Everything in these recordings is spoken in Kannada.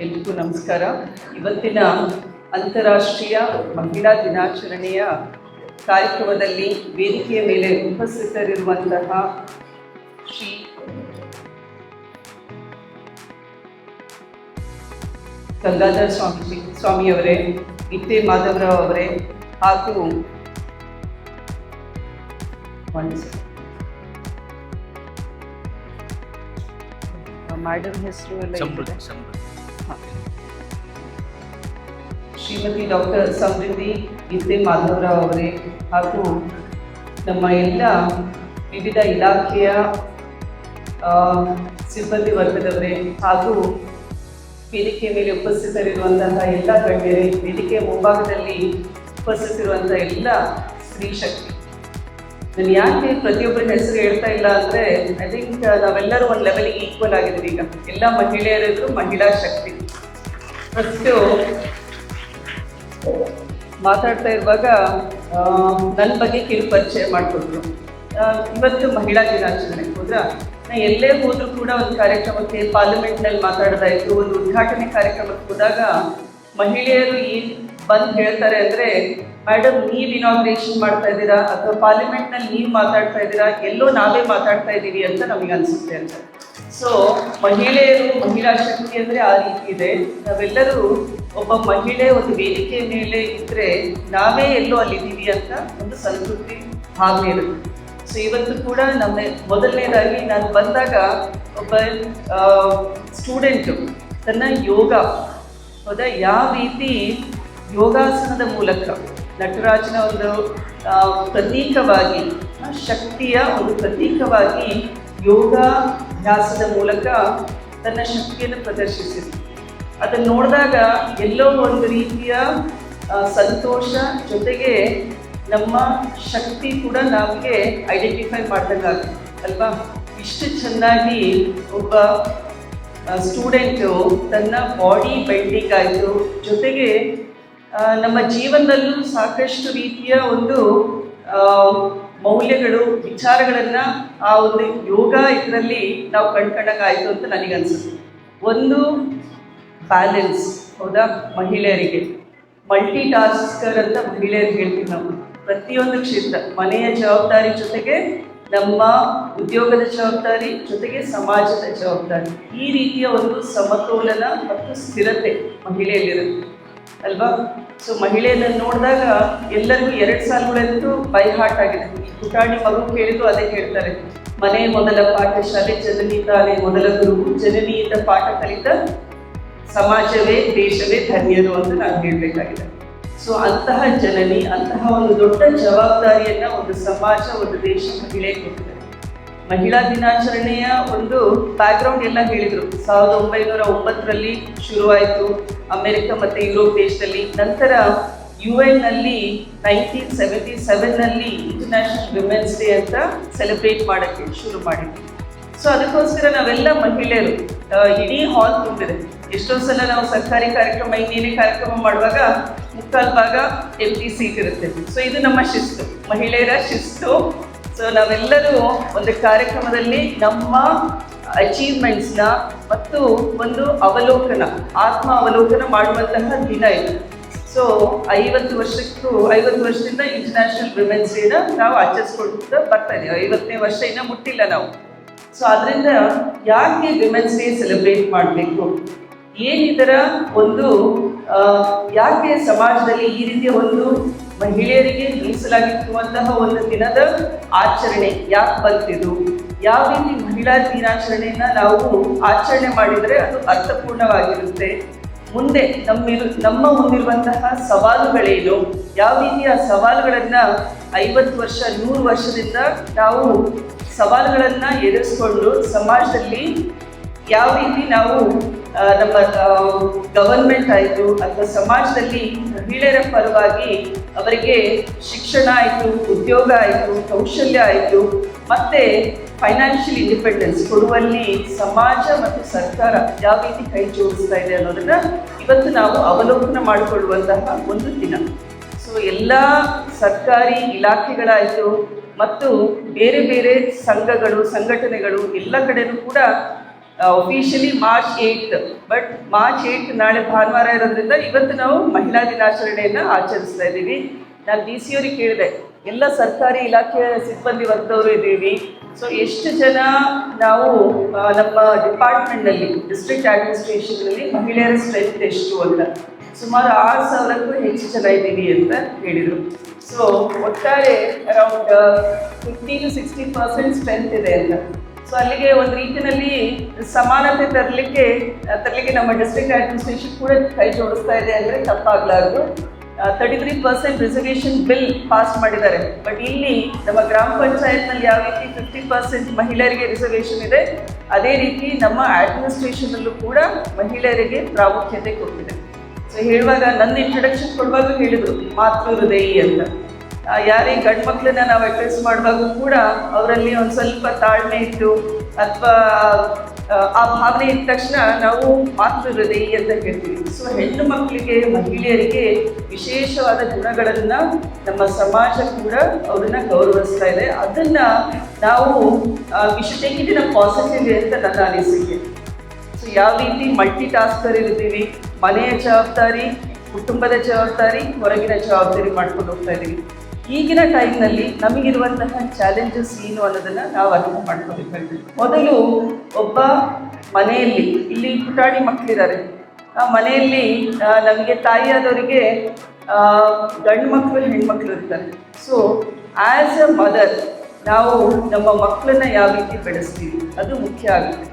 ಎಲ್ರಿಗೂ ನಮಸ್ಕಾರ. ಇವತ್ತಿನ ಅಂತಾರಾಷ್ಟ್ರೀಯ ಮಹಿಳಾ ದಿನಾಚರಣೆಯ ಕಾರ್ಯಕ್ರಮದಲ್ಲಿ ವೇದಿಕೆಯ ಮೇಲೆ ಉಪಸ್ಥಿತರಿರುವಂತಹ ಶ್ರೀ ಗಂಗಾಧರ ಸ್ವಾಮಿಯವರೇ, ಇಟ್ಟೆ ಮಾಧವರಾವ್ ಅವರೇ ಹಾಗೂ ಮೇಡಮ್ ಹೆಸರು ಎಲ್ಲ ಶ್ರೀಮತಿ ಡಾಕ್ಟರ್ ಸಮೃದ್ಧಿ ಇಟ್ಟೆ ಮಾಧವರಾವ್ ಅವರೇ ಹಾಗೂ ನಮ್ಮ ಎಲ್ಲ ವಿವಿಧ ಇಲಾಖೆಯ ಸಿಬ್ಬಂದಿ ವರ್ಗದವರೇ ಹಾಗೂ ವೇದಿಕೆಯ ಮೇಲೆ ಉಪಸ್ಥಿತರಿರುವಂತಹ ಎಲ್ಲ ಗಣ್ಯರೇ, ವೇದಿಕೆಯ ಮುಂಭಾಗದಲ್ಲಿ ಉಪಸ್ಥಿತರಿರುವಂತಹ ಎಲ್ಲ ಸ್ತ್ರೀ ಶಕ್ತಿ. ನಾನು ಯಾಕೆ ಪ್ರತಿಯೊಬ್ಬರ ಹೆಸರು ಹೇಳ್ತಾ ಇಲ್ಲ ಅಂದರೆ, ಐ ಥಿಂಕ್ ನಾವೆಲ್ಲರೂ ಒಂದು ಲೆವೆಲಿಗೆ ಈಕ್ವಲ್ ಆಗಿದ್ದೀವಿ. ಈಗ ಎಲ್ಲ ಮಹಿಳೆಯರಿದ್ರು ಮಹಿಳಾ ಶಕ್ತಿ. ಫಸ್ಟು ಮಾತಾಡ್ತಾ ಇರುವಾಗ ನನ್ನ ಬಗ್ಗೆ ಕಿರು ಪರಿಚಯ ಮಾಡಿಕೊಟ್ರು. ಇವತ್ತು ಮಹಿಳಾ ದಿನಾಚರಣೆ ಹೌದಾ, ನಾನು ಎಲ್ಲೇ ಹೋದರೂ ಕೂಡ ಒಂದು ಕಾರ್ಯಕ್ರಮಕ್ಕೆ ಪಾರ್ಲಿಮೆಂಟ್ನಲ್ಲಿ ಮಾತಾಡೋದಾಯಿತು, ಒಂದು ಉದ್ಘಾಟನೆ ಕಾರ್ಯಕ್ರಮಕ್ಕೆ ಹೋದಾಗ ಮಹಿಳೆಯರು ಬಂದು ಹೇಳ್ತಾರೆ ಅಂದರೆ, ಮೇಡಮ್ ನೀವು ಇನಾಗ್ರೇಷನ್ ಮಾಡ್ತಾ ಇದ್ದೀರಾ ಅಥವಾ ಪಾರ್ಲಿಮೆಂಟ್ನಲ್ಲಿ ನೀವು ಮಾತಾಡ್ತಾ ಇದ್ದೀರಾ, ಎಲ್ಲೋ ನಾವೇ ಮಾತಾಡ್ತಾ ಇದ್ದೀವಿ ಅಂತ ನಮಗೆ ಅನಿಸುತ್ತೆ ಅಂತ. ಸೊ ಮಹಿಳೆಯರು, ಮಹಿಳಾ ಶಕ್ತಿ ಅಂದರೆ ಆ ರೀತಿ ಇದೆ. ನಾವೆಲ್ಲರೂ ಒಬ್ಬ ಮಹಿಳೆ ಒಂದು ವೇದಿಕೆಯ ಮೇಲೆ ಇದ್ದರೆ ನಾವೇ ಎಲ್ಲೋ ಅಲ್ಲಿದ್ದೀವಿ ಅಂತ ಒಂದು ಸಂತೃಪ್ತಿ ಭಾವನೆ ಇರುತ್ತೆ. ಸೊ ಇವತ್ತು ಕೂಡ ನಮ್ಮ ಮೊದಲನೇದಾಗಿ ನಾನು ಬಂದಾಗ ಒಬ್ಬ ಸ್ಟೂಡೆಂಟು ತನ್ನ ಯೋಗ ಹೌದಾ ಯಾವ ರೀತಿ ಯೋಗಾಸನದ ಮೂಲಕ ನಟರಾಜನ ಒಂದು ಪ್ರತೀಕವಾಗಿ, ಶಕ್ತಿಯ ಒಂದು ಪ್ರತೀಕವಾಗಿ ಯೋಗಾಭ್ಯಾಸದ ಮೂಲಕ ತನ್ನ ಶಕ್ತಿಯನ್ನು ಪ್ರದರ್ಶಿಸಿದೆ. ಅದನ್ನು ನೋಡಿದಾಗ ಎಲ್ಲೋ ಒಂದು ರೀತಿಯ ಸಂತೋಷ, ಜೊತೆಗೆ ನಮ್ಮ ಶಕ್ತಿ ಕೂಡ ನಮಗೆ ಐಡೆಂಟಿಫೈ ಮಾಡ್ದಂಗಾಗುತ್ತೆ ಅಲ್ವಾ. ಇಷ್ಟು ಚೆನ್ನಾಗಿ ಒಬ್ಬ ಸ್ಟೂಡೆಂಟು ತನ್ನ ಬಾಡಿ ಬಿಲ್ಡಿಂಗ್ ಆಯಿತು, ಜೊತೆಗೆ ನಮ್ಮ ಜೀವನದಲ್ಲೂ ಸಾಕಷ್ಟು ರೀತಿಯ ಒಂದು ಮೌಲ್ಯಗಳು, ವಿಚಾರಗಳನ್ನು ಆ ಒಂದು ಯೋಗ ಇದರಲ್ಲಿ ನಾವು ಕಂಡ್ಕೊಂಡಾಗಾಯಿತು ಅಂತ ನನಗನ್ಸುತ್ತೆ. ಒಂದು ಬ್ಯಾಲೆನ್ಸ್ ಹೌದಾ, ಮಹಿಳೆಯರಿಗೆ ಮಲ್ಟಿ ಟಾಸ್ಕರ್ ಅಂತ ಮಹಿಳೆಯರಿಗೆ ಹೇಳ್ತೀವಿ ನಾವು. ಪ್ರತಿಯೊಂದು ಕ್ಷೇತ್ರ, ಮನೆಯ ಜವಾಬ್ದಾರಿ ಜೊತೆಗೆ ನಮ್ಮ ಉದ್ಯೋಗದ ಜವಾಬ್ದಾರಿ, ಜೊತೆಗೆ ಸಮಾಜದ ಜವಾಬ್ದಾರಿ, ಈ ರೀತಿಯ ಒಂದು ಸಮತೋಲನ ಮತ್ತು ಸ್ಥಿರತೆ ಮಹಿಳೆಯಲ್ಲಿರುತ್ತೆ ಅಲ್ವಾ. ಸೊ ಮಹಿಳೆಯನ್ನು ನೋಡಿದಾಗ ಎಲ್ಲರಿಗೂ 2 ಸಾಲುಗಳಂತೂ ಬೈ ಹಾರ್ಟ್ ಆಗಿದೆ. ಈ ಪುಟಾಣಿ ಮಗು ಕೇಳಿದ್ರು ಅದೇ ಹೇಳ್ತಾರೆ, ಮನೆ ಮೊದಲ ಪಾಠಶಾಲೆ, ಜನನಿ ತಾನೇ ಮೊದಲ ಗುರು, ಜನನಿಯಿಂದ ಪಾಠ ಕಲಿತ ಸಮಾಜವೇ ದೇಶವೇ ಧನ್ಯರು ಅಂತ ನಾನು ಹೇಳಬೇಕಾಗಿದೆ. ಸೊ ಅಂತಹ ಜನನಿ, ಅಂತಹ ಒಂದು ದೊಡ್ಡ ಜವಾಬ್ದಾರಿಯನ್ನು ಒಂದು ಸಮಾಜ, ಒಂದು ದೇಶ ಮಹಿಳೆ ಕೊಟ್ಟಿದೆ. ಮಹಿಳಾ ದಿನಾಚರಣೆಯ ಒಂದು ಬ್ಯಾಕ್ಗ್ರೌಂಡ್ ಎಲ್ಲ ಹೇಳಿದರು. 1909ರಲ್ಲಿ ಶುರುವಾಯಿತು ಅಮೆರಿಕ ಮತ್ತು ಯುರೋಪ್ ದೇಶದಲ್ಲಿ. ನಂತರ UN-ನಲ್ಲಿ 1977ನಲ್ಲಿ ಇಂಟರ್ನ್ಯಾಷನಲ್ ವಿಮೆನ್ಸ್ ಡೇ ಅಂತ ಸೆಲೆಬ್ರೇಟ್ ಮಾಡೋಕ್ಕೆ ಶುರು ಮಾಡಿದ್ವಿ. ಸೊ ಅದಕ್ಕೋಸ್ಕರ ನಾವೆಲ್ಲ ಮಹಿಳೆಯರು, ಇಡೀ ಹಾಲ್ ತುಂಬಿದೆ. ಎಷ್ಟೋ ಸಲ ನಾವು ಸರ್ಕಾರಿ ಕಾರ್ಯಕ್ರಮ, ಇನ್ನೇನೇ ಕಾರ್ಯಕ್ರಮ ಮಾಡುವಾಗ ಮುಕ್ಕಾಲು ಭಾಗ ಎಂಟಿ ಸೀಟ್ ಇರುತ್ತೆ. ಸೊ ಇದು ನಮ್ಮ ಶಿಸ್ತು, ಮಹಿಳೆಯರ ಶಿಸ್ತು. ಸೊ ನಾವೆಲ್ಲರೂ ಒಂದು ಕಾರ್ಯಕ್ರಮದಲ್ಲಿ ನಮ್ಮ ಅಚೀವ್ಮೆಂಟ್ಸ್ನ ಮತ್ತು ಒಂದು ಅವಲೋಕನ, ಆತ್ಮ ಅವಲೋಕನ ಮಾಡುವಂತಹ ದಿನ ಇದು. ಸೊ 50 ವರ್ಷದಿಂದ ಇಂಟರ್ನ್ಯಾಷನಲ್ ವಿಮೆನ್ಸ್ ಡೇನ ನಾವು ಆಚರಿಸ್ಕೊಳ್ತಾ ಬರ್ತಾ ಇದ್ದೀವಿ. 50ನೇ ವರ್ಷ ಇನ್ನೂ ಮುಟ್ಟಿಲ್ಲ ನಾವು. ಸೊ ಅದರಿಂದ ಯಾಕೆ ವಿಮೆನ್ಸ್ ಡೇ ಸೆಲೆಬ್ರೇಟ್ ಮಾಡಬೇಕು, ಏನಿದರ ಒಂದು ಯಾಕೆ ಸಮಾಜದಲ್ಲಿ ಈ ರೀತಿಯ ಒಂದು ಮಹಿಳೆಯರಿಗೆ ಮೀಸಲಾಗಿರುವಂತಹ ಒಂದು ದಿನದ ಆಚರಣೆ ಯಾಕೆ ಬರ್ತಿದ್ದು, ಯಾವ ರೀತಿ ಮಹಿಳಾ ದಿನಾಚರಣೆಯನ್ನು ನಾವು ಆಚರಣೆ ಮಾಡಿದರೆ ಅದು ಅರ್ಥಪೂರ್ಣವಾಗಿರುತ್ತೆ, ಮುಂದೆ ನಮ್ಮ ಮುಂದಿರುವಂತಹ ಸವಾಲುಗಳೇನು, ಯಾವ ರೀತಿಯ ಸವಾಲುಗಳನ್ನು 50 ವರ್ಷ 100 ವರ್ಷದಿಂದ ನಾವು ಸವಾಲುಗಳನ್ನು ಎದುರಿಸ್ಕೊಂಡು ಸಮಾಜದಲ್ಲಿ ಯಾವ ರೀತಿ ನಾವು ನಮ್ಮ ಗವರ್ಮೆಂಟ್ ಆಯಿತು ಅಥವಾ ಸಮಾಜದಲ್ಲಿ ಮಹಿಳೆಯರ ಪರವಾಗಿ ಅವರಿಗೆ ಶಿಕ್ಷಣ ಆಯಿತು, ಉದ್ಯೋಗ ಆಯಿತು, ಕೌಶಲ್ಯ ಆಯಿತು, ಮತ್ತು ಫೈನಾನ್ಷಿಯಲ್ ಇಂಡಿಪೆಂಡೆನ್ಸ್ ಕೊಡುವಲ್ಲಿ ಸಮಾಜ ಮತ್ತು ಸರ್ಕಾರ ಯಾವ ರೀತಿ ಕೈ ಜೋಡಿಸ್ತಾ ಇದೆ ಅನ್ನೋದನ್ನು ಇವತ್ತು ನಾವು ಅವಲೋಕನ ಮಾಡಿಕೊಳ್ಳುವಂತಹ ಒಂದು ದಿನ. ಸೊ ಎಲ್ಲ ಸರ್ಕಾರಿ ಇಲಾಖೆಗಳಾಯಿತು ಮತ್ತು ಬೇರೆ ಬೇರೆ ಸಂಘಗಳು, ಸಂಘಟನೆಗಳು ಎಲ್ಲ ಕಡೆಯೂ ಕೂಡ officially March 8th, but March 8th ನಾಳೆ ಭಾನುವಾರ ಇರೋದ್ರಿಂದ ಇವತ್ತು ನಾವು ಮಹಿಳಾ ದಿನಾಚರಣೆಯನ್ನು ಆಚರಿಸ್ತಾ ಇದ್ದೀವಿ. ನಾನು ಡಿ ಸಿ ಅವರಿಗೆ ಕೇಳಿದೆ, ಎಲ್ಲ ಸರ್ಕಾರಿ ಇಲಾಖೆಯ ಸಿಬ್ಬಂದಿ ವರ್ಗದವರು ಇದ್ದೀವಿ, ಸೊ ಎಷ್ಟು ಜನ ನಾವು ನಮ್ಮ ಡಿಪಾರ್ಟ್ಮೆಂಟ್ನಲ್ಲಿ ಡಿಸ್ಟ್ರಿಕ್ಟ್ ಅಡ್ಮಿನಿಸ್ಟ್ರೇಷನ್ನಲ್ಲಿ ಮಹಿಳೆಯರ ಸ್ಟ್ರೆಂತ್ ಎಷ್ಟು ಅಂತ. ಸುಮಾರು 6,000ಕ್ಕೂ ಹೆಚ್ಚು ಜನ ಇದ್ದೀವಿ ಅಂತ ಹೇಳಿದರು. ಸೊ ಒಟ್ಟಾರೆ ಅರೌಂಡ್ 50-60% ಸ್ಟ್ರೆಂತ್ ಇದೆ ಅಂತ. ಸೊ ಅಲ್ಲಿಗೆ ಒಂದು ರೀತಿಯಲ್ಲಿ ಸಮಾನತೆ ತರಲಿಕ್ಕೆ ನಮ್ಮ ಡಿಸ್ಟ್ರಿಕ್ಟ್ ಅಡ್ಮಿನಿಸ್ಟ್ರೇಷನ್ ಕೂಡ ಕೈ ಜೋಡಿಸ್ತಾ ಇದೆ ಅಂದರೆ ತಪ್ಪಾಗಲಾರ್ದು. 33% ರಿಸರ್ವೇಷನ್ ಬಿಲ್ ಪಾಸ್ ಮಾಡಿದ್ದಾರೆ. ಬಟ್ ಇಲ್ಲಿ ನಮ್ಮ ಗ್ರಾಮ ಪಂಚಾಯತ್ನಲ್ಲಿ ಯಾವ ರೀತಿ 50% ಮಹಿಳೆಯರಿಗೆ ರಿಸರ್ವೇಷನ್ ಇದೆ, ಅದೇ ರೀತಿ ನಮ್ಮ ಅಡ್ಮಿನಿಸ್ಟ್ರೇಷನಲ್ಲೂ ಕೂಡ ಮಹಿಳೆಯರಿಗೆ ಪ್ರಾಮುಖ್ಯತೆ ಕೊಟ್ಟಿದೆ. ಸೊ ಹೇಳುವಾಗ ನನ್ನ ಇಂಟ್ರೊಡಕ್ಷನ್ ಕೊಡುವಾಗ ಹೇಳಿದರು ಮಾತೃ ಹೃದಯಿ ಅಂತ. ಯಾರೇ ಗಂಡು ಮಕ್ಕಳನ್ನ ನಾವು ಅಡ್ರೆಸ್ ಮಾಡುವಾಗ ಕೂಡ ಅವರಲ್ಲಿ ಒಂದು ಸ್ವಲ್ಪ ತಾಳ್ಮೆ ಇತ್ತು ಅಥವಾ ಆ ಭಾವನೆ ಇದ್ದ ತಕ್ಷಣ ನಾವು ಮಾತೃ ಹೃದಯಿ ಅಂತ ಹೇಳ್ತೀವಿ. ಸೊ ಹೆಣ್ಣು ಮಕ್ಕಳಿಗೆ, ಮಹಿಳೆಯರಿಗೆ ವಿಶೇಷವಾದ ಗುಣಗಳನ್ನು ನಮ್ಮ ಸಮಾಜ ಕೂಡ ಅವ್ರನ್ನ ಗೌರವಿಸ್ತಾ ಇದೆ. ಅದನ್ನು ನಾವು we should take it in a positive ಅಂತ ನನ್ನ ಅನಿಸಿಕೆ. ಸೊ ಯಾವ ರೀತಿ ಮಲ್ಟಿ ಟಾಸ್ಕರ್ ಇರ್ತೀವಿ, ಮನೆಯ ಜವಾಬ್ದಾರಿ, ಕುಟುಂಬದ ಜವಾಬ್ದಾರಿ, ಹೊರಗಿನ ಜವಾಬ್ದಾರಿ ಮಾಡ್ಕೊಂಡು ಹೋಗ್ತಾ ಇದ್ದೀವಿ. ಈಗಿನ ಟೈಮ್ನಲ್ಲಿ ನಮಗಿರುವಂತಹ ಚಾಲೆಂಜಸ್ ಏನು ಅನ್ನೋದನ್ನು ನಾವು ಅರ್ಥ ಮಾಡ್ಕೋಬೇಕಾಗಿದೆ. ಮೊದಲು ಒಬ್ಬ ಮನೆಯಲ್ಲಿ, ಇಲ್ಲಿ ಪುಟಾಣಿ ಮಕ್ಕಳಿದ್ದಾರೆ, ಆ ಮನೆಯಲ್ಲಿ ನಮಗೆ ತಾಯಿಯಾದವರಿಗೆ ಗಂಡು ಮಕ್ಕಳು ಹೆಣ್ಮಕ್ಳು ಇರ್ತಾರೆ. ಸೊ ಆ್ಯಸ್ ಅ ಮದರ್ ನಾವು ನಮ್ಮ ಮಕ್ಕಳನ್ನ ಯಾವ ರೀತಿ ಬೆಳೆಸ್ತೀವಿ ಅದು ಮುಖ್ಯ ಆಗುತ್ತೆ.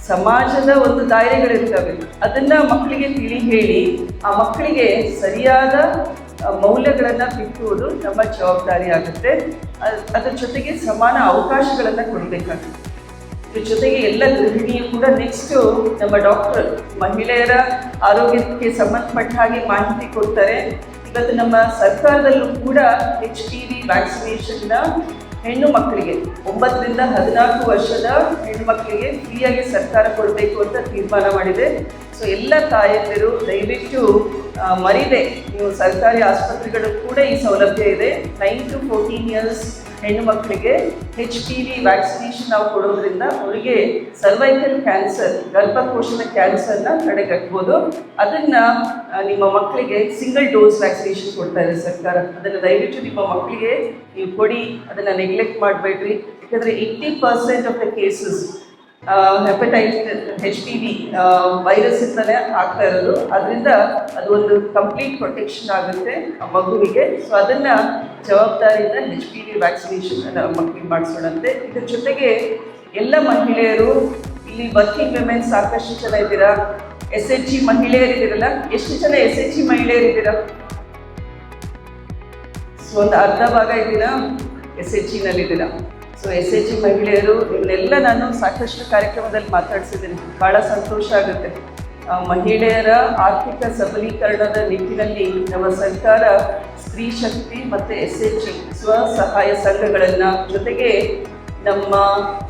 ಸಮಾಜದ ಒಂದು ದಾಯರೆಗಳಿರ್ತವೆ, ಅದನ್ನು ಮಕ್ಕಳಿಗೆ ತಿಳಿ ಹೇಳಿ ಆ ಮಕ್ಕಳಿಗೆ ಸರಿಯಾದ ಮೌಲ್ಯಗಳನ್ನು ಬಿತ್ತುವುದು ನಮ್ಮ ಜವಾಬ್ದಾರಿ ಆಗುತ್ತೆ. ಅದ್ರ ಜೊತೆಗೆ ಸಮಾನ ಅವಕಾಶಗಳನ್ನು ಕೊಡಬೇಕಾಗುತ್ತೆ. ಇದ್ರ ಜೊತೆಗೆ ಎಲ್ಲ ಗೃಹಿಣಿಯು ಕೂಡ ನೆಕ್ಸ್ಟು ನಮ್ಮ ಡಾಕ್ಟರ್ ಮಹಿಳೆಯರ ಆರೋಗ್ಯಕ್ಕೆ ಸಂಬಂಧಪಟ್ಟ ಹಾಗೆ ಮಾಹಿತಿ ಕೊಡ್ತಾರೆ. ಇವತ್ತು ನಮ್ಮ ಸರ್ಕಾರದಲ್ಲೂ ಕೂಡ HPV ವ್ಯಾಕ್ಸಿನೇಷನ್ನ ಹೆಣ್ಣು ಮಕ್ಕಳಿಗೆ 9ರಿಂದ 14 ವರ್ಷದ ಹೆಣ್ಣು ಮಕ್ಕಳಿಗೆ ಫ್ರೀಯಾಗಿ ಸರ್ಕಾರ ಕೊಡಬೇಕು ಅಂತ ತೀರ್ಮಾನ ಮಾಡಿದೆ. ಸೊ ಎಲ್ಲ ತಾಯಂದಿರು ದಯವಿಟ್ಟು ಮರಿದೆ, ನೀವು ಸರ್ಕಾರಿ ಆಸ್ಪತ್ರೆಗಳು ಕೂಡ ಈ ಸೌಲಭ್ಯ ಇದೆ. 9 to 14 years ಹೆಣ್ಣು ಮಕ್ಕಳಿಗೆ HPV ವ್ಯಾಕ್ಸಿನೇಷನ್ ನಾವು ಕೊಡೋದ್ರಿಂದ ಅವರಿಗೆ ಸರ್ವೈಕಲ್ ಕ್ಯಾನ್ಸರ್, ಗರ್ಭಕೋಶದ ಕ್ಯಾನ್ಸರ್ನ ತಡೆಗಟ್ಬೋದು. ಅದನ್ನು ನಿಮ್ಮ ಮಕ್ಕಳಿಗೆ ಸಿಂಗಲ್ ಡೋಸ್ ವ್ಯಾಕ್ಸಿನೇಷನ್ ಕೊಡ್ತಾ ಇದೆ ಸರ್ಕಾರ. ಅದನ್ನು ದಯವಿಟ್ಟು ನಿಮ್ಮ ಮಕ್ಕಳಿಗೆ ನೀವು ಕೊಡಿ, ಅದನ್ನು ನೆಗ್ಲೆಕ್ಟ್ ಮಾಡಬೇಡ್ರಿ. ಯಾಕಂದರೆ 80% of the cases HPV virus ಇಂದಲೇ ಆಗ್ತಾ ಇರೋದು. ಅದರಿಂದ ಅದು ಒಂದು ಕಂಪ್ಲೀಟ್ ಪ್ರೊಟೆಕ್ಷನ್ ಆಗುತ್ತೆ ಆ ಮಗುವಿಗೆ. ಸೊ ಅದನ್ನು ಜವಾಬ್ದಾರಿಯಿಂದ HPV ವ್ಯಾಕ್ಸಿನೇಷನ್ ಮಕ್ಕಳಿಗೆ ಮಾಡಿಸೋಣಂತೆ. ಇದ್ರ ಜೊತೆಗೆ ಎಲ್ಲ ಮಹಿಳೆಯರು, ಇಲ್ಲಿ ವರ್ಕಿಂಗ್ ವಿಮೆನ್ ಸಾಕಷ್ಟು ಜನ ಇದ್ದೀರಾ, SHG ಮಹಿಳೆಯರಿದ್ದೀರಲ್ಲ, ಎಷ್ಟು ಜನ SHG ಮಹಿಳೆಯರಿದ್ದೀರಾ? ಸೊ ಒಂದು ಅರ್ಧ ಭಾಗ ಇದ್ದೀರಾ SHGನಲ್ಲಿದ್ದೀರಾ. ಸೊ SHG ಮಹಿಳೆಯರು ಇವನ್ನೆಲ್ಲ ನಾನು ಸಾಕಷ್ಟು ಕಾರ್ಯಕ್ರಮದಲ್ಲಿ ಮಾತಾಡಿಸಿದ್ದೀನಿ. ಭಾಳ ಸಂತೋಷ ಆಗುತ್ತೆ. ಮಹಿಳೆಯರ ಆರ್ಥಿಕ ಸಬಲೀಕರಣದ ನಿಟ್ಟಿನಲ್ಲಿ ನಮ್ಮ ಸರ್ಕಾರ ಸ್ತ್ರೀ ಶಕ್ತಿ ಮತ್ತು SHG ಸ್ವಸಹಾಯ ಸಂಘಗಳನ್ನು, ಜೊತೆಗೆ ನಮ್ಮ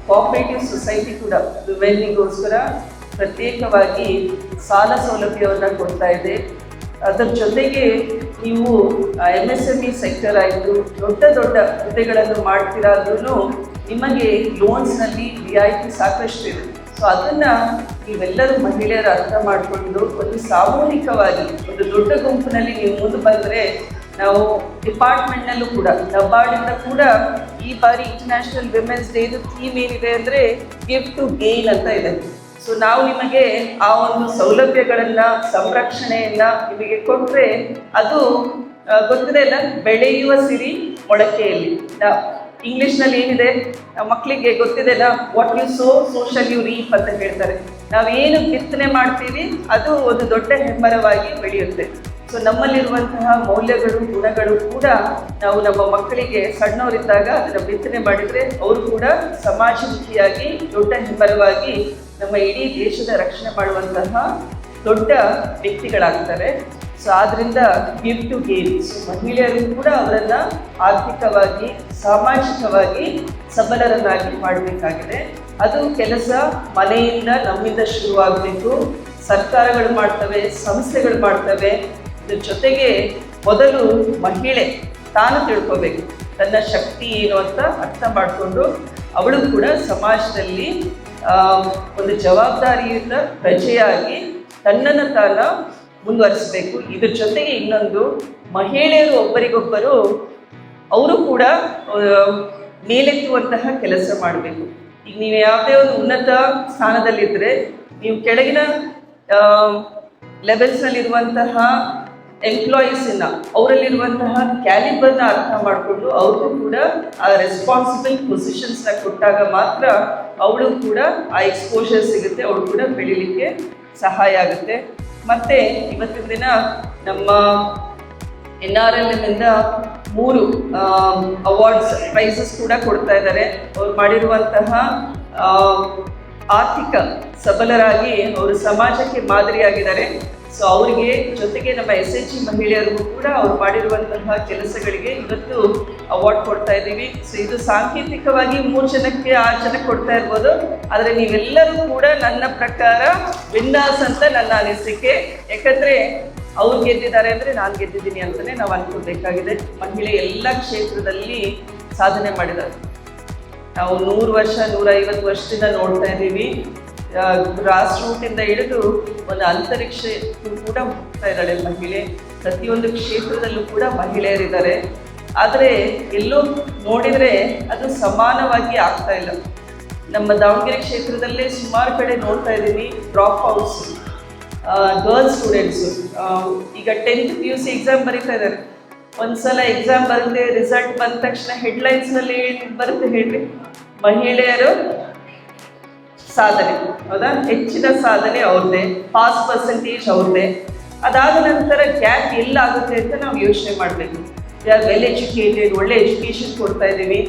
ಕೋಆಪರೇಟಿವ್ ಸೊಸೈಟಿ ಕೂಡ ವಿಮೆನ್ನಿಗೋಸ್ಕರ ಪ್ರತ್ಯೇಕವಾಗಿ ಸಾಲ ಸೌಲಭ್ಯವನ್ನು ಕೊಡ್ತಾ ಇದೆ. ಅದರ ಜೊತೆಗೆ ನೀವು MSME ಸೆಕ್ಟರ್ ಆಯಿತು, ದೊಡ್ಡ ದೊಡ್ಡ ಹುದ್ದೆಗಳನ್ನು ಮಾಡ್ತಿರಾದ್ರೂ ನಿಮಗೆ ಲೋನ್ಸ್ನಲ್ಲಿ ರಿಯಾಯಿತಿ ಸಾಕಷ್ಟು ಇದೆ. ಸೊ ಅದನ್ನು ನೀವೆಲ್ಲರೂ ಮಹಿಳೆಯರು ಅರ್ಥ ಮಾಡಿಕೊಂಡು ಒಂದು ಸಾಮೂಹಿಕವಾಗಿ ಒಂದು ದೊಡ್ಡ ಗುಂಪಿನಲ್ಲಿ ನೀವು ಮುಂದೆ ಬಂದರೆ, ನಾವು ಡಿಪಾರ್ಟ್ಮೆಂಟ್ನಲ್ಲೂ ಕೂಡ ನಬಾರ್ಡಿಂದ ಕೂಡ ಈ ಬಾರಿ ಇಂಟರ್ನ್ಯಾಷನಲ್ ವಿಮೆನ್ಸ್ ಡೇದು ಥೀಮ್ ಏನಿದೆ ಅಂದರೆ ಗಿವ್ ಟು ಗೇನ್ ಅಂತ ಇದೆ. ಸೊ ನಾವು ನಿಮಗೆ ಆ ಒಂದು ಸೌಲಭ್ಯಗಳನ್ನು, ಸಂರಕ್ಷಣೆಯನ್ನು ನಿಮಗೆ ಕೊಟ್ಟರೆ ಅದು ಗೊತ್ತಿದೆ ಅಲ್ಲ, ಬೆಳೆಯುವ ಸಿರಿ ಮೊಳಕೆಯಲ್ಲಿ. ಇಂಗ್ಲೀಷ್ನಲ್ಲಿ ಏನಿದೆ, ಮಕ್ಕಳಿಗೆ ಗೊತ್ತಿದೆಲ್ಲ, what you sow shall you reap ಅಂತ ಹೇಳ್ತಾರೆ. ನಾವೇನು ಬಿತ್ತನೆ ಮಾಡ್ತೀವಿ ಅದು ಒಂದು ದೊಡ್ಡ ಹೆಮ್ಮರವಾಗಿ ಬೆಳೆಯುತ್ತೆ. ಸೊ ನಮ್ಮಲ್ಲಿರುವಂತಹ ಮೌಲ್ಯಗಳು, ಗುಣಗಳು ಕೂಡ ನಾವು ನಮ್ಮ ಮಕ್ಕಳಿಗೆ ಸಣ್ಣವರಿದ್ದಾಗ ಅದನ್ನು ಬಿತ್ತನೆ ಮಾಡಿದರೆ ಅವರು ಕೂಡ ಸಮಾಜಮುಖಿಯಾಗಿ ದೊಡ್ಡ ಹೆಮ್ಮರವಾಗಿ ನಮ್ಮ ಇಡೀ ದೇಶದ ರಕ್ಷಣೆ ಮಾಡುವಂತಹ ದೊಡ್ಡ ವ್ಯಕ್ತಿಗಳಾಗ್ತಾರೆ. ಸೊ ಆದ್ದರಿಂದ ಗಿವ್ ಟು ಗೇನ್. ಸೊ ಮಹಿಳೆಯರು ಕೂಡ ಅವರನ್ನು ಆರ್ಥಿಕವಾಗಿ, ಸಾಮಾಜಿಕವಾಗಿ ಸಬಲರನ್ನಾಗಿ ಮಾಡಬೇಕಾಗಿದೆ. ಅದು ಕೆಲಸ ಮನೆಯಿಂದ, ನಮ್ಮಿಂದ ಶುರುವಾಗಬೇಕು. ಸರ್ಕಾರಗಳು ಮಾಡ್ತವೆ, ಸಂಸ್ಥೆಗಳು ಮಾಡ್ತವೆ. ಇದ್ರ ಜೊತೆಗೆ ಮೊದಲು ಮಹಿಳೆ ತಾನು ತಿಳ್ಕೋಬೇಕು, ತನ್ನ ಶಕ್ತಿ ಏನು ಅಂತ ಅರ್ಥ ಮಾಡಿಕೊಂಡು ಅವಳು ಕೂಡ ಸಮಾಜದಲ್ಲಿ ಒಂದು ಜವಾಬ್ದಾರಿಯುತ ಪ್ರಜೆಯಾಗಿ ತನ್ನನ್ನು ತಾನ ಮುಂದುವರಿಸಬೇಕು. ಇದ್ರ ಜೊತೆಗೆ ಇನ್ನೊಂದು, ಮಹಿಳೆಯರು ಒಬ್ಬರಿಗೊಬ್ಬರು ಅವರು ಕೂಡ ಮೇಲೆತ್ತುವಂತಹ ಕೆಲಸ ಮಾಡಬೇಕು. ಈಗ ನೀವು ಯಾವುದೇ ಒಂದು ಉನ್ನತ ಸ್ಥಾನದಲ್ಲಿದ್ದರೆ ನೀವು ಕೆಳಗಿನ ಲೆವೆಲ್ಸ್ನಲ್ಲಿರುವಂತಹ ಎಂಪ್ಲಾಯೀಸನ್ನ, ಅವರಲ್ಲಿರುವಂತಹ ಕ್ಯಾಲಿಬರ್ನ ಅರ್ಥ ಮಾಡಿಕೊಂಡು ಅವ್ರಿಗೂ ಕೂಡ ಆ ರೆಸ್ಪಾನ್ಸಿಬಲ್ ಪೊಸಿಷನ್ಸ್ನ ಕೊಟ್ಟಾಗ ಮಾತ್ರ ಅವಳು ಕೂಡ ಆ ಎಕ್ಸ್ಪೋಜರ್ ಸಿಗುತ್ತೆ, ಅವಳು ಕೂಡ ಬೆಳೀಲಿಕ್ಕೆ ಸಹಾಯ ಆಗುತ್ತೆ. ಮತ್ತು ಇವತ್ತಿನ ದಿನ ನಮ್ಮ NRLM-ಇಂದ 3 ಅವಾರ್ಡ್ಸ್ ಪ್ರೈಸಸ್ ಕೂಡ ಕೊಡ್ತಾ ಇದ್ದಾರೆ. ಅವ್ರು ಮಾಡಿರುವಂತಹ ಆರ್ಥಿಕ ಸಬಲರಾಗಿ ಅವರು ಸಮಾಜಕ್ಕೆ ಮಾದರಿಯಾಗಿದ್ದಾರೆ. ಸೊ ಅವರಿಗೆ ಜೊತೆಗೆ ನಮ್ಮ SHG ಮಹಿಳೆಯರಿಗೂ ಕೂಡ ಅವ್ರು ಮಾಡಿರುವಂತಹ ಕೆಲಸಗಳಿಗೆ ಇವತ್ತು ಅವಾರ್ಡ್ ಕೊಡ್ತಾ ಇದ್ದೀವಿ. ಸೊ ಇದು ಸಾಂಕೇತಿಕವಾಗಿ 3 ಜನಕ್ಕೆ 6 ಜನಕ್ಕೆ ಕೊಡ್ತಾ ಇರ್ಬೋದು, ಆದರೆ ನೀವೆಲ್ಲರೂ ಕೂಡ ನನ್ನ ಪ್ರಕಾರ ವಿನ್ನರ್ಸ್ ಅಂತ ನನ್ನ ಅನಿಸಿಕೆ. ಯಾಕಂದರೆ ಅವ್ರು ಗೆದ್ದಿದ್ದಾರೆ ಅಂದರೆ ನಾನು ಗೆದ್ದಿದ್ದೀನಿ ಅಂತಲೇ ನಾವು ಅನ್ಕೋಬೇಕಾಗಿದೆ. ಮಹಿಳೆ ಎಲ್ಲ ಕ್ಷೇತ್ರದಲ್ಲಿ ಸಾಧನೆ ಮಾಡಿದ್ದಾರೆ. ನಾವು 100 ವರ್ಷ 150 ವರ್ಷದಿಂದ ನೋಡ್ತಾ ಇದ್ದೀವಿ. ಗ್ರಾಸ್ ರೂಟಿಂದ ಹಿಡಿದು ಒಂದು ಅಂತರಿಕ್ಷಕ್ಕೂ ಕೂಡ ಹೋಗ್ತಾ ಇದ್ದಾಳೆ ಮಹಿಳೆ. ಪ್ರತಿಯೊಂದು ಕ್ಷೇತ್ರದಲ್ಲೂ ಕೂಡ ಮಹಿಳೆಯರಿದ್ದಾರೆ. ಆದರೆ ಎಲ್ಲೋ ನೋಡಿದರೆ ಅದು ಸಮಾನವಾಗಿ ಆಗ್ತಾ ಇಲ್ಲ. ನಮ್ಮ ದಾವಣಗೆರೆ ಕ್ಷೇತ್ರದಲ್ಲೇ ಸುಮಾರು ಕಡೆ ನೋಡ್ತಾ ಇದ್ದೀವಿ ಡ್ರಾಪ್ ಔಟ್ಸ್, ಗರ್ಲ್ಸ್ ಸ್ಟೂಡೆಂಟ್ಸು ಈಗ 10th PUC ಎಕ್ಸಾಮ್ ಬರೀತಾ ಇದ್ದಾರೆ. ಒಂದ್ಸಲ ಎಕ್ಸಾಮ್ ಬರುತ್ತೆ, ರಿಸಲ್ಟ್ ಬಂದ ತಕ್ಷಣ ಹೆಡ್ಲೈನ್ಸ್ನಲ್ಲಿ ಬರುತ್ತೆ, ಹೇಳಿ ಮಹಿಳೆಯರು ಸಾಧನೆ, ಹೌದಾ, ಹೆಚ್ಚಿನ ಸಾಧನೆ ಅವ್ರದ್ದೇ, ಪಾಸ್ ಪರ್ಸೆಂಟೇಜ್ ಅವ್ರದ್ದೇ. ಅದಾದ ನಂತರ ಗ್ಯಾಪ್ ಎಲ್ಲಾಗುತ್ತೆ ಅಂತ ನಾವು ಯೋಚನೆ ಮಾಡಬೇಕು. ಯಾರು ವೆಲ್ ಎಜುಕೇಟೆಡ್, ಒಳ್ಳೆ ಎಜುಕೇಷನ್ ಕೊಡ್ತಾ ಇದ್ದೀವಿ,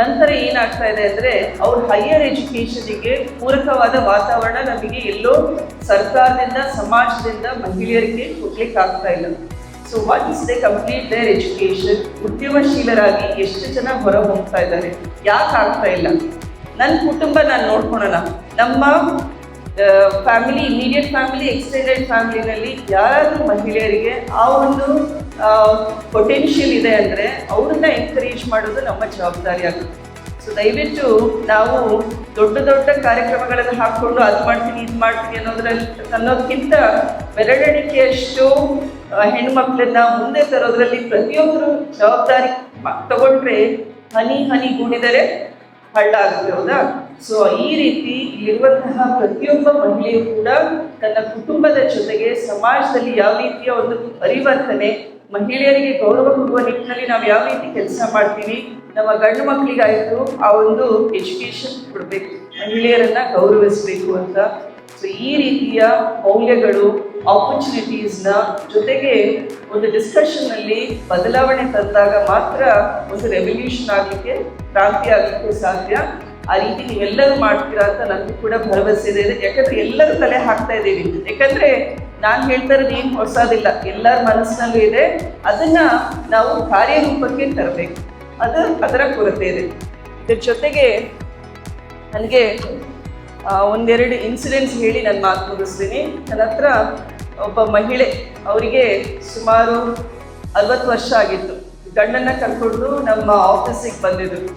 ನಂತರ ಏನಾಗ್ತಾ ಇದೆ ಅಂದರೆ ಅವ್ರ ಹೈಯರ್ ಎಜುಕೇಷನಿಗೆ ಪೂರಕವಾದ ವಾತಾವರಣ ನಮಗೆ ಎಲ್ಲೋ ಸರ್ಕಾರದಿಂದ, ಸಮಾಜದಿಂದ ಮಹಿಳೆಯರಿಗೆ ಕೊಡ್ಲಿಕ್ಕೆ ಆಗ್ತಾ ಇಲ್ಲ. So once they complete their education, ಉದ್ಯಮಶೀಲರಾಗಿ ಎಷ್ಟು ಜನ ಹೊರ ಹೋಗ್ತಾ ಇದ್ದಾರೆ, ಯಾಕೆ ಆಗ್ತಾ ಇಲ್ಲ? ನನ್ನ ಕುಟುಂಬ ನಾನು ನೋಡ್ಕೊಳೋಣ, ನಮ್ಮ ಫ್ಯಾಮಿಲಿ, ಇಮಿಡಿಯೇಟ್ ಫ್ಯಾಮಿಲಿ, ಎಕ್ಸ್ಟೆಂಡೆಡ್ ಫ್ಯಾಮಿಲಿನಲ್ಲಿ ಯಾರಾದರೂ ಮಹಿಳೆಯರಿಗೆ ಆ ಒಂದು ಪೊಟೆನ್ಷಿಯಲ್ ಇದೆ ಅಂದರೆ ಅವ್ರನ್ನ ಎಂಕರೇಜ್ ಮಾಡೋದು ನಮ್ಮ ಜವಾಬ್ದಾರಿ ಆಗುತ್ತೆ. ಸೊ ದಯವಿಟ್ಟು ನಾವು ದೊಡ್ಡ ದೊಡ್ಡ ಕಾರ್ಯಕ್ರಮಗಳನ್ನು ಹಾಕ್ಕೊಂಡು ಅದು ಮಾಡ್ತೀನಿ ಇದು ಮಾಡ್ತೀನಿ ಅನ್ನೋದಕ್ಕಿಂತ ಬೆರಳೆಣಿಕೆಯಷ್ಟು ಹೆಣ್ಮಕ್ಳನ್ನ ಮುಂದೆ ತರೋದ್ರಲ್ಲಿ ಪ್ರತಿಯೊಬ್ಬರು ಜವಾಬ್ದಾರಿ ತಗೊಂಡ್ರೆ ಹನಿ ಹನಿ ಗೂಡಿದರೆ ಹಳ್ಳ ಆಗುತ್ತೆ, ಹೌದಾ? ಸೊ ಈ ರೀತಿ ಇಲ್ಲಿರುವಂತಹ ಪ್ರತಿಯೊಬ್ಬ ಮಹಿಳೆಯು ಕೂಡ ತನ್ನ ಕುಟುಂಬದ ಜೊತೆಗೆ ಸಮಾಜದಲ್ಲಿ ಯಾವ ರೀತಿಯ ಒಂದು ಪರಿವರ್ತನೆ, ಮಹಿಳೆಯರಿಗೆ ಗೌರವ ಕೊಡುವ ನಿಟ್ಟಿನಲ್ಲಿ ನಾವು ಯಾವ ರೀತಿ ಕೆಲಸ ಮಾಡ್ತೀವಿ, ನಮ್ಮ ಗಂಡು ಮಕ್ಕಳಿಗಾಯಿತು ಆ ಒಂದು ಎಜುಕೇಷನ್ ಕೊಡಬೇಕು, ಮಹಿಳೆಯರನ್ನ ಗೌರವಿಸಬೇಕು ಅಂತ. ಸೊ ಈ ರೀತಿಯ ಮೌಲ್ಯಗಳು, ಆಪರ್ಚುನಿಟೀಸ್ನ ಜೊತೆಗೆ ಒಂದು ಡಿಸ್ಕಷನ್ನಲ್ಲಿ ಬದಲಾವಣೆ ತಂದಾಗ ಮಾತ್ರ ಒಂದು ರೆವಲ್ಯೂಷನ್ ಆಗಲಿಕ್ಕೆ, ಕ್ರಾಂತಿ ಆಗಲಿಕ್ಕೆ ಸಾಧ್ಯ. ಆ ರೀತಿ ನೀವೆಲ್ಲರೂ ಮಾಡ್ತೀರಾ ಅಂತ ನನಗೂ ಕೂಡ ಭರವಸೆ ಇದೆ. ಯಾಕಂದರೆ ಎಲ್ಲರೂ ತಲೆ ಹಾಕ್ತಾ ಇದ್ದೀವಿ. ಯಾಕಂದರೆ ನಾನು ಹೇಳ್ತಾ ಇರೋದು ಏನು ಹೊಸದಿಲ್ಲ, ಎಲ್ಲರ ಮನಸ್ಸಿನಲ್ಲೂ ಇದೆ. ಅದನ್ನು ನಾವು ಕಾರ್ಯರೂಪಕ್ಕೆ ತರಬೇಕು, ಅದರ ಕೊರತೆ ಇದೆ. ಇದ್ರ ಜೊತೆಗೆ ನನಗೆ ಒಂದೆರಡು ಇನ್ಸಿಡೆಂಟ್ಸ್ ಹೇಳಿ ನನ್ನ ಮಾತು ಮುಗಿಸ್ತೀನಿ. ನನ್ನ ಹತ್ರ ಒಬ್ಬ ಮಹಿಳೆ, ಅವರಿಗೆ ಸುಮಾರು 60 ವರ್ಷ ಆಗಿತ್ತು. ಗಂಡನ್ನ ಕರ್ಕೊಂಡು ನಮ್ಮ ಆಫೀಸಿಗೆ ಬಂದಿದ್ರು.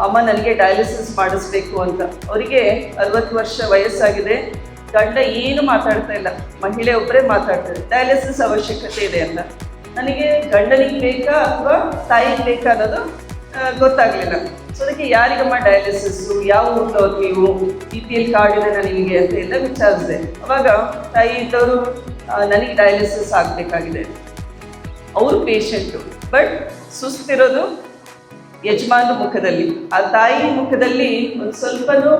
ಅಮ್ಮ ನನಗೆ ಡಯಾಲಿಸಿಸ್ ಮಾಡಿಸ್ಬೇಕು ಅಂತ. ಅವರಿಗೆ 60 ವರ್ಷ ವಯಸ್ಸಾಗಿದೆ. ಗಂಡ ಏನು ಮಾತಾಡ್ತಾ ಇಲ್ಲ, ಮಹಿಳೆ ಒಬ್ಬರೇ ಮಾತಾಡ್ತಾರೆ, ಡಯಾಲಿಸಿಸ್ ಅವಶ್ಯಕತೆ ಇದೆ ಅಂತ. ನನಗೆ ಗಂಡನಿಗೆ ಬೇಕಾ ಅಥವಾ ತಾಯಿಗೆ ಬೇಕಾ ಅನ್ನೋದು ಗೊತ್ತಾಗಲಿಲ್ಲ. ಸೊ ಅದಕ್ಕೆ ಯಾರಿಗಮ್ಮ ಡಯಾಲಿಸಿಸ್ಸು, ಯಾವ ಊಟವ್ರು ನೀವು, BPL ಕಾರ್ಡ್ ಇದೆ ನನಗೆ ಅಂತ ಎಲ್ಲ ವಿಚಾರಿಸಿದೆ. ಅವಾಗ ತಾಯಿ ಇದ್ದವರು ನನಗೆ ಡಯಾಲಿಸಿಸ್ ಆಗಬೇಕಾಗಿದೆ. ಅವರು ಪೇಷಂಟು, ಬಟ್ ಸುಸ್ತಿರೋದು ಯಜಮಾನ ಮುಖದಲ್ಲಿ. ಆ ತಾಯಿ ಮುಖದಲ್ಲಿ ಒಂದು ಸ್ವಲ್ಪನೂ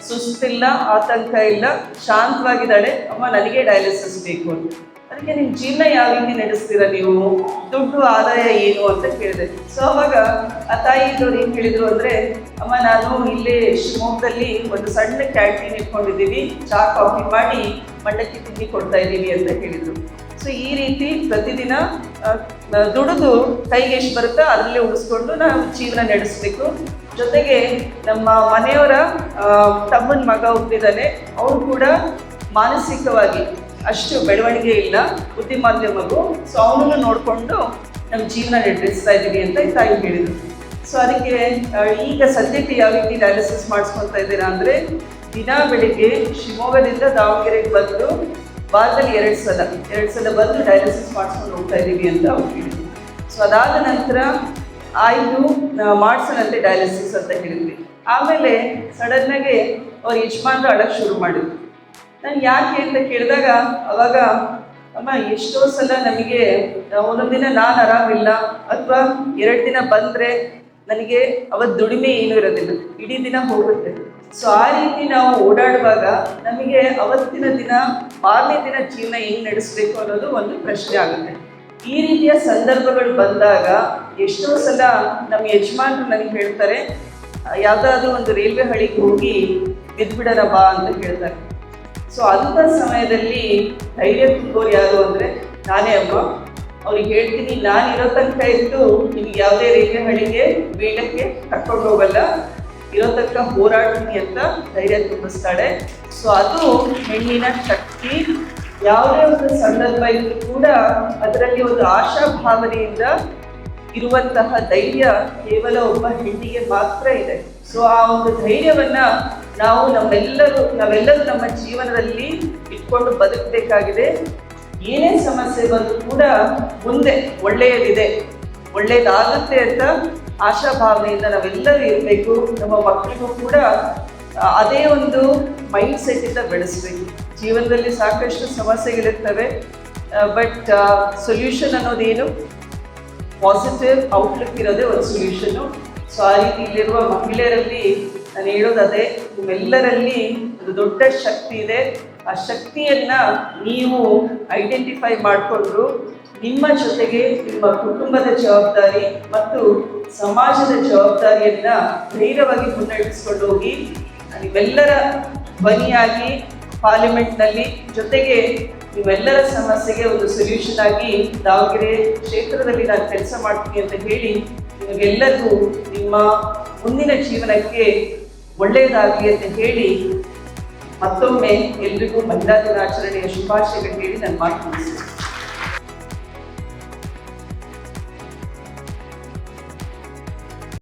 ಸುಸ್ತಿಲ್ಲ, ಆತಂಕ ಇಲ್ಲ, ಶಾಂತವಾಗಿದ್ದಾಳೆ. ಅಮ್ಮ ನನಗೆ ಡಯಾಲಿಸಿಸ್ ಬೇಕು ಅಂತ. ಅದಕ್ಕೆ ನಿಮ್ಮ ಜೀವನ ಯಾವ ರೀತಿ ನಡೆಸ್ತೀರಾ ನೀವು, ದುಡ್ಡು ಆದಾಯ ಏನು ಅಂತ ಕೇಳಿದೆ. ಸೊ ಅವಾಗ ಆ ತಾಯಿದವ್ರು ಏನು ಹೇಳಿದರು ಅಂದರೆ, ಅಮ್ಮ ನಾನು ಇಲ್ಲೇ ಶಿವಮೊಗ್ಗದಲ್ಲಿ ಒಂದು ಸಣ್ಣ ಕ್ಯಾಂಟೀನ್ ಇಟ್ಕೊಂಡಿದ್ದೀವಿ, ಚಹಾ ಕಾಫಿ ಮಾಡಿ ಮಂಡಕ್ಕಿ ತಿಂಡಿ ಕೊಡ್ತಾ ಇದ್ದೀವಿ ಅಂತ ಹೇಳಿದರು. ಸೊ ಈ ರೀತಿ ಪ್ರತಿದಿನ ದುಡಿದು ಕೈಗೆ ಎಷ್ಟು ಬರುತ್ತೋ ಅದರಲ್ಲೇ ಉಳಿಸ್ಕೊಂಡು ನಾವು ಜೀವನ ನಡೆಸಬೇಕು. ಜೊತೆಗೆ ನಮ್ಮ ಮನೆಯವರ ತಮ್ಮನ ಮಗ ಹುಟ್ಟಿದ್ದಾನೆ, ಅವನು ಕೂಡ ಮಾನಸಿಕವಾಗಿ ಅಷ್ಟು ಬೆಳವಣಿಗೆ ಇಲ್ಲ, ಬುದ್ಧಿಮಾಂದ್ಯ ಮಗು. ಸೊ ಅವನನ್ನು ನೋಡಿಕೊಂಡು ನಮ್ಮ ಜೀವನ ನಡೆಸ್ತಾ ಇದ್ದೀವಿ ಅಂತ ತಾಯಿ ಹೇಳಿದರು. ಸೊ ಅದಕ್ಕೆ ಈಗ ಸದ್ಯಕ್ಕೆ ಯಾವ ರೀತಿ ಡಯಾಲಿಸಿಸ್ ಮಾಡಿಸ್ಕೊತಾ ಇದ್ದೀರಾ ಅಂದರೆ, ದಿನ ಬೆಳಿಗ್ಗೆ ಶಿವಮೊಗ್ಗದಿಂದ ದಾವಣಗೆರೆಗೆ ಬಂದು ವಾರದಲ್ಲಿ 2 ಸಲ ಬಂದು ಡಯಾಲಿಸಿಸ್ ಮಾಡಿಸ್ಕೊಂಡು ಹೋಗ್ತಾ ಇದ್ದೀವಿ ಅಂತ ಅವ್ರು ಹೇಳಿದ್ರು. ಸೊ ಅದಾದ ನಂತರ ಆಯಿತು ಮಾಡಿಸೋಣಂತೆ ಡಯಾಲಿಸಿಸ್ ಅಂತ ಹೇಳಿದ್ವಿ. ಆಮೇಲೆ ಸಡನ್ನಾಗಿ ಅವ್ರ ಯಜಮಾನ್ರು ಅಳಕ್ಕೆ ಶುರು ಮಾಡಿದ್ರು. ನಾನು ಯಾಕೆ ಅಂತ ಕೇಳಿದಾಗ ಅವಾಗ ಅಮ್ಮ ಎಷ್ಟೋ ಸಲ ನಮಗೆ ಒಂದೊಂದು ದಿನ ನಾನು ಆರಾಮಿಲ್ಲ ಅಥವಾ 2 ದಿನ ಬಂದರೆ ನನಗೆ ಅವತ್ತು ದುಡಿಮೆ ಏನೂ ಇರೋದಿಲ್ಲ, ಇಡೀ ದಿನ ಹೋಗುತ್ತೆ. ಸೊ ಆ ರೀತಿ ನಾವು ಓಡಾಡುವಾಗ ನಮಗೆ ಅವತ್ತಿನ ದಿನ ಮಾರನೇ ದಿನ ಜೀವನ ಹೆಂಗೆ ನಡೆಸಬೇಕು ಅನ್ನೋದು ಒಂದು ಪ್ರಶ್ನೆ ಆಗುತ್ತೆ. ಈ ರೀತಿಯ ಸಂದರ್ಭಗಳು ಬಂದಾಗ ಎಷ್ಟೋ ಸಲ ನಮ್ಮ ಯಜಮಾನರು ನನಗೆ ಹೇಳ್ತಾರೆ, ಯಾವುದಾದ್ರೂ ಒಂದು ರೈಲ್ವೆ ಹಳಿಗೆ ಹೋಗಿ ಬಿದ್ದುಬಿಡೋಣ ಬಾ ಅಂತ ಹೇಳ್ತಾರೆ. ಸೊ ಅಂಥ ಸಮಯದಲ್ಲಿ ಧೈರ್ಯ ತುಂಬೋರು ಯಾರು ಅಂದರೆ ನಾನೇ ಅಮ್ಮ. ಅವ್ರಿಗೆ ಹೇಳ್ತೀನಿ, ನಾನು ಇರೋ ತನಕ ಇದ್ದು ನಿಮ್ಗೆ ಯಾವುದೇ ರೈಲ್ವೆ ಹಳಿಗೆ ಬೀಳಕ್ಕೆ ಕರ್ಕೊಂಡು ಹೋಗಲ್ಲ, ಇರೋ ತನಕ ಹೋರಾಡ್ತೀನಿ ಅಂತ ಧೈರ್ಯ ತುಂಬಿಸ್ತಾಳೆ. ಸೊ ಅದು ಹೆಣ್ಣಿನ ಶಕ್ತಿ. ಯಾವುದೇ ಒಂದು ಸಂದರ್ಭ ಇದ್ರೂ ಕೂಡ ಅದರಲ್ಲಿ ಒಂದು ಆಶಾಭಾವನೆಯಿಂದ ಇರುವಂತಹ ಧೈರ್ಯ ಕೇವಲ ಒಬ್ಬ ಹೆಣ್ಣಿಗೆ ಮಾತ್ರ ಇದೆ. ಸೊ ಆ ಒಂದು ಧೈರ್ಯವನ್ನ ನಾವೆಲ್ಲರೂ ನಮ್ಮ ಜೀವನದಲ್ಲಿ ಇಟ್ಕೊಂಡು ಬದುಕಬೇಕಾಗಿದೆ. ಏನೇ ಸಮಸ್ಯೆ ಬಂದರೂ ಕೂಡ ಮುಂದೆ ಒಳ್ಳೆಯದಿದೆ, ಒಳ್ಳೆಯದಾಗುತ್ತೆ ಅಂತ ಆಶಾಭಾವನೆಯಿಂದ ನಾವೆಲ್ಲರೂ ಇರಬೇಕು. ನಮ್ಮ ಮಕ್ಕಳಿಗೂ ಕೂಡ ಅದೇ ಒಂದು ಮೈಂಡ್ ಸೆಟ್ಟಿಂದ ಬೆಳೆಸಬೇಕು. ಜೀವನದಲ್ಲಿ ಸಾಕಷ್ಟು ಸಮಸ್ಯೆಗಳಿರ್ತವೆ, ಬಟ್ ಸೊಲ್ಯೂಷನ್ ಅನ್ನೋದೇನು, ಪಾಸಿಟಿವ್ ಔಟ್ಲುಕ್ ಇರೋದೇ ಒಂದು ಸೊಲ್ಯೂಷನ್ನು. ಸೊ ಆ ರೀತಿ ಇಲ್ಲಿರುವ ಮಹಿಳೆಯರಲ್ಲಿ ನಾನು ಹೇಳೋದದೇ, ನಿಮ್ಮೆಲ್ಲರಲ್ಲಿ ಒಂದು ದೊಡ್ಡ ಶಕ್ತಿ ಇದೆ. ಆ ಶಕ್ತಿಯನ್ನು ನೀವು ಐಡೆಂಟಿಫೈ ಮಾಡಿಕೊಂಡು ನಿಮ್ಮ ಜೊತೆಗೆ ನಿಮ್ಮ ಕುಟುಂಬದ ಜವಾಬ್ದಾರಿ ಮತ್ತು ಸಮಾಜದ ಜವಾಬ್ದಾರಿಯನ್ನು ಧೈರ್ಯವಾಗಿ ಮುನ್ನಡೆಸ್ಕೊಂಡು ಹೋಗಿ ನೀವೆಲ್ಲರ ಧ್ವನಿಯಾಗಿ ಪಾರ್ಲಿಮೆಂಟ್ನಲ್ಲಿ, ಜೊತೆಗೆ ನೀವೆಲ್ಲರ ಸಮಸ್ಯೆಗೆ ಒಂದು ಸೊಲ್ಯೂಷನ್ ಆಗಿ ದಾವಣಗೆರೆ ಕ್ಷೇತ್ರದಲ್ಲಿ ನಾನು ಕೆಲಸ ಮಾಡ್ತೀನಿ ಅಂತ ಹೇಳಿ ನಿಮಗೆಲ್ಲರಿಗೂ ನಿಮ್ಮ ಮುಂದಿನ ಜೀವನಕ್ಕೆ ಒಳ್ಳೆಯದಾಗಲಿ ಅಂತ ಹೇಳಿ ಮತ್ತೊಮ್ಮೆ ಎಲ್ರಿಗೂ ಮಹಿಳಾ ದಿನಾಚರಣೆಯ ಶುಭಾಶಯಗಳು ಹೇಳಿ ನಾನು ಮಾತು ಮುಗಿಸ್ತೀನಿ.